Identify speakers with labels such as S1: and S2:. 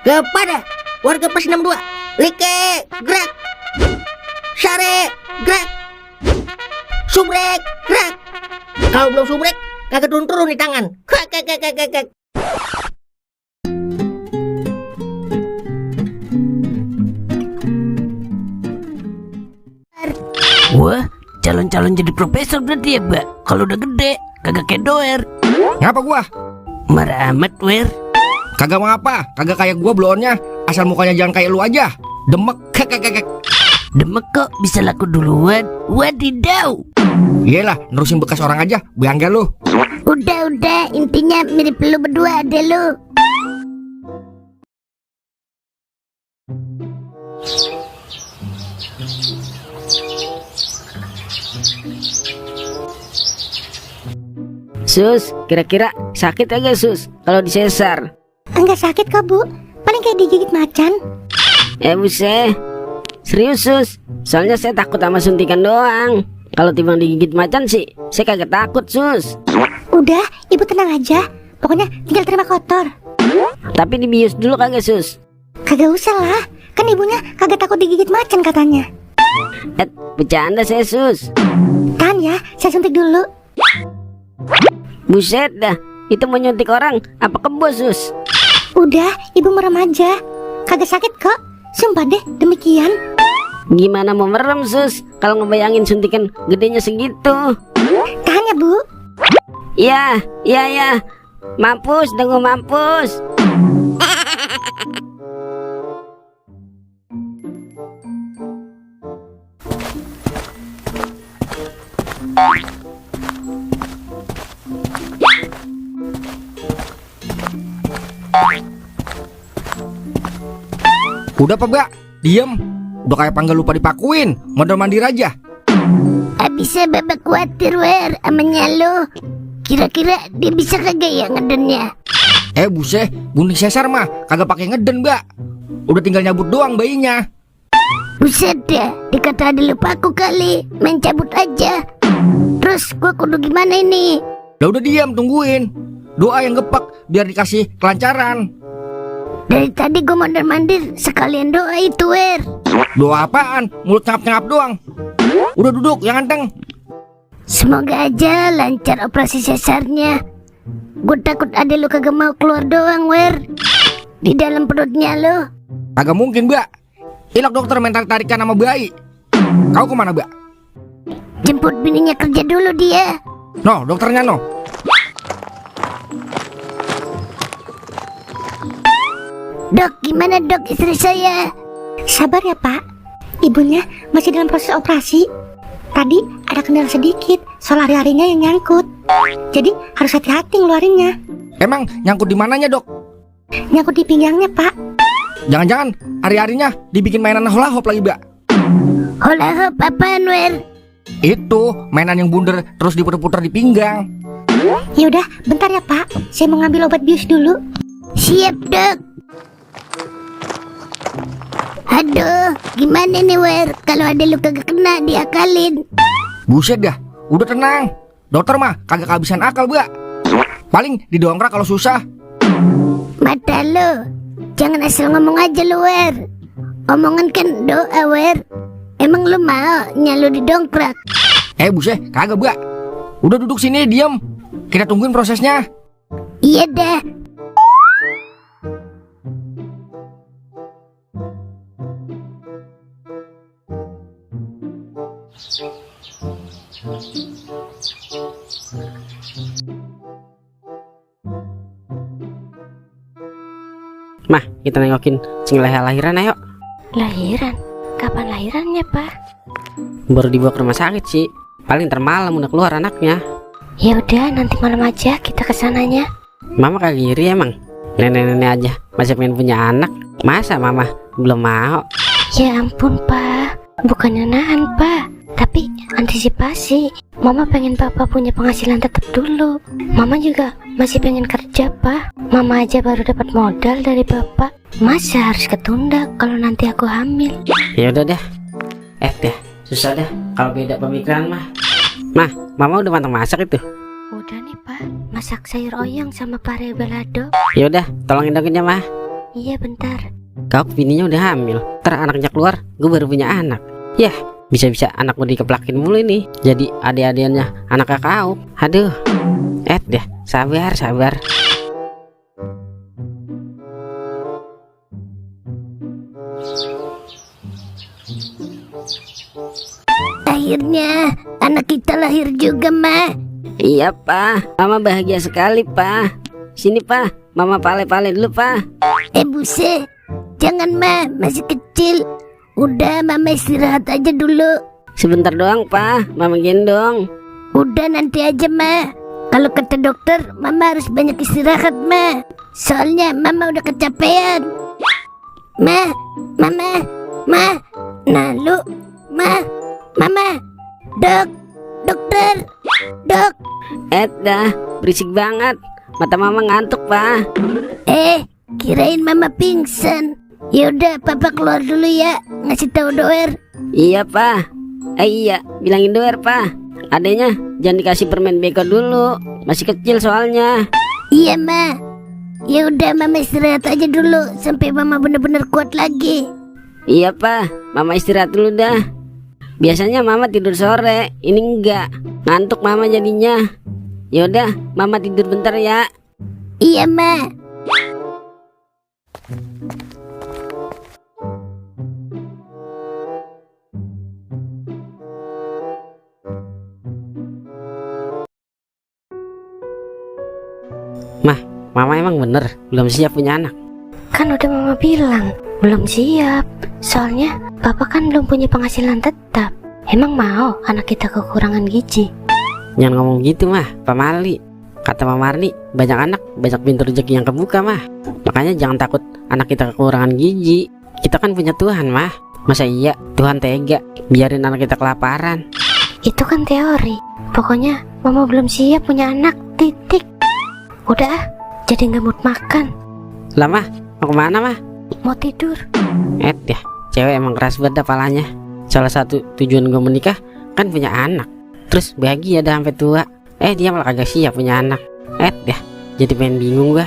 S1: kepada warga Pos 62. Like, gerak. Sare, gerak. Subrek, gerak. Kalau belum subrek, kagak turun-turun di tangan. Kek.
S2: Wah, calon-calon jadi profesor berarti ya, Mbak. Kalau udah gede, kagak kayak doer.
S3: Ngapa gua?
S2: Marah amat, Wer.
S3: Kagak mau apa? Kagak kayak gua bloonnya. Asal mukanya jangan kayak lu aja. Demek. Kek.
S2: Demek kok bisa laku duluan. Wadidaw.
S3: Iyalah, nerusin bekas orang aja. Bangga lu.
S4: Udah, intinya mirip lu berdua ada lu.
S2: Sus, kira-kira sakit agak, Sus, kalau disesar?
S4: Enggak sakit kok, Bu. Paling kayak digigit macan.
S2: Buset. Serius, Sus. Soalnya saya takut sama suntikan doang. Kalau timbang digigit macan sih, saya kagak takut, Sus.
S4: Udah, Ibu tenang aja. Pokoknya tinggal terima kotor.
S2: Tapi dibius dulu kagak, Sus?
S4: Kagak usah lah. Kan ibunya kagak takut digigit macan katanya.
S2: Bercanda saya, Sus.
S4: Tahan ya, saya suntik dulu.
S2: Buset dah, itu mau nyuntik orang apa kebo, Sus?
S4: Udah, Ibu merem aja. Kagak sakit kok. Sumpah deh, demikian.
S2: Gimana mau merem, Sus, kalau ngebayangin suntikan gedenya segitu?
S4: Tahan ya, Bu.
S2: Ya. Mampus, dengo mampus.
S3: Udah apa, Mbak? Diem. Udah kayak panggil lupa dipakuin. Modal mandir aja.
S4: Abisnya Bapak khawatir, Wer, amanya lo. Kira-kira dia bisa kagak ya ngedennya?
S3: Buset, bunuh sesar mah kagak pakai ngeden, Mbak. Udah tinggal nyabut doang bayinya.
S4: Buset dah, dikata ada lupa aku kali. Main cabut aja. Terus gua kudu gimana ini?
S3: Lah udah diam, tungguin. Doa yang gepak biar dikasih kelancaran.
S4: Dari tadi gua mondar-mandir sekalian doa itu, Wer.
S3: Doa apaan? Mulut ngap-ngap doang. Udah duduk, yang ganteng.
S4: Semoga aja lancar operasi sesarnya. Gue takut ada lu kagak mau keluar doang, Wer. Di dalam perutnya lo.
S3: Agak mungkin, Mbak. Ilok dokter main tarik-tarikan sama bayi. Kau kemana, Mbak?
S4: Jemput bininya kerja dulu dia.
S3: No, dokternya no.
S4: Dok, gimana dok istri saya? Sabar ya, Pak. Ibunya masih dalam proses operasi. Tadi ada kendala sedikit soal hari-harinya yang nyangkut. Jadi harus hati-hati ngeluarinnya.
S3: Emang nyangkut di mananya, Dok?
S4: Nyangkut di pinggangnya, Pak.
S3: Jangan-jangan hari-harinya dibikin mainan hula hop lagi, Mbak?
S4: Hula hop apaan, Wer?
S3: Itu mainan yang bundar terus diputer-puter di pinggang.
S4: Yaudah, bentar ya, Pak. Saya mau ngambil obat bius dulu. Siap, Dok. Aduh, gimana nih, Wer? Kalau ada lu kagak kena, diakalin.
S3: Buset dah, udah tenang. Dokter mah kagak kehabisan akal, Mbak. Paling didongkrak kalau susah.
S4: Mata lu, jangan asal ngomong aja lu, Wer. Omongan kan doa, Wer. Emang lu mau nyalu didongkrak?
S3: Buset, kagak, Mbak. Udah duduk sini, diem. Kita tungguin prosesnya.
S4: Iya dah.
S2: Mah, kita nengokin Cingleha lahiran ayo.
S4: Lahiran? Kapan lahirannya, Pak?
S2: Baru dibawa ke rumah sakit sih. Paling termalam udah keluar anaknya.
S4: Ya udah, nanti malam aja kita kesananya.
S2: Mama kagak iri emang. Nenek-nenek aja masih pengen punya anak. Masa mama belum mau?
S4: Ya ampun, Pak. Bukannya nahan, Pak. Tapi antisipasi. Mama pengen Papa punya penghasilan tetap dulu. Mama juga masih pengen kerja, Pak. Mama aja baru dapat modal dari Bapak. Masa harus ketunda kalau nanti aku hamil?
S2: Ya udah deh. Deh, susah deh kalau beda pemikiran mah. Mah, mama udah matang masak itu.
S4: Udah nih, Pak. Masak sayur oyong sama pare balado.
S2: Ya udah, tolongin dong ya, Mah.
S4: Iya bentar.
S2: Kau bininya udah hamil, ntar anaknya keluar, gue baru punya anak. Yah, bisa-bisa anak gue dikeplakin mulu ini. Jadi adik-adiannya anak kau. Aduh. Deh, sabar.
S4: Akhirnya anak kita lahir juga, Ma.
S2: Iya, Pak. Mama bahagia sekali, Pak. Sini, Pak. Mama pale-pale dulu, Pak.
S4: Buset. Jangan, Ma, masih kecil. Udah, Mama istirahat aja dulu.
S2: Sebentar doang, Pak. Mama gendong.
S4: Udah, nanti aja, Ma. Kalau kata dokter, Mama harus banyak istirahat, Ma. Soalnya Mama udah kecapean. Ma. Nah, lu. Mama. Dokter. Dok.
S2: Dah, berisik banget. Mata Mama ngantuk, Pak.
S4: Kirain Mama pingsan. Yaudah, Papa keluar dulu ya. Ngasih tahu Doer.
S2: Iya, Pak. Iya, bilangin Doer, Pak. Adanya jangan dikasih permen beko dulu. Masih kecil soalnya.
S4: Iya, Ma. Ya udah, Mama istirahat aja dulu sampai Mama bener-bener kuat lagi.
S2: Iya, Pak. Mama istirahat dulu dah. Biasanya Mama tidur sore, ini enggak. Ngantuk Mama jadinya. Yaudah, Mama tidur bentar ya.
S4: Iya, Ma.
S2: Mama emang bener belum siap punya anak.
S4: Kan udah Mama bilang belum siap. Soalnya Papa kan belum punya penghasilan tetap. Emang mau anak kita kekurangan gizi?
S2: Jangan ngomong gitu, Mah. Pak Mali. Kata Mama Marni, banyak anak, banyak pintu rezeki yang kebuka, Mah. Makanya jangan takut anak kita kekurangan gizi. Kita kan punya Tuhan, Mah. Masa iya Tuhan tega biarin anak kita kelaparan?
S4: Itu kan teori. Pokoknya Mama belum siap punya anak, titik. Udah, jadi nggak mood makan.
S2: Lah, Mah, mau kemana, Mah?
S4: Mau tidur.
S2: Ya, cewek emang keras banget palanya. Salah satu tujuan gue menikah kan punya anak, terus bahagia dah sampai tua. Dia malah kagak siap punya anak. Jadi pengen bingung gue.